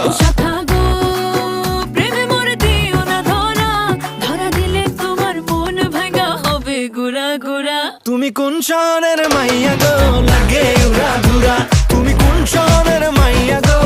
ও শাখা গো প্রেমে মরে দিও না ধরা, ধরা দিলে তোমার মন ভাঙা হবে গুড়া গুড়া। তুমি কোন শহরের মাইয়া গো লাগে উড়া ঘুরা, তুমি কোন শহরের মাইয়া গো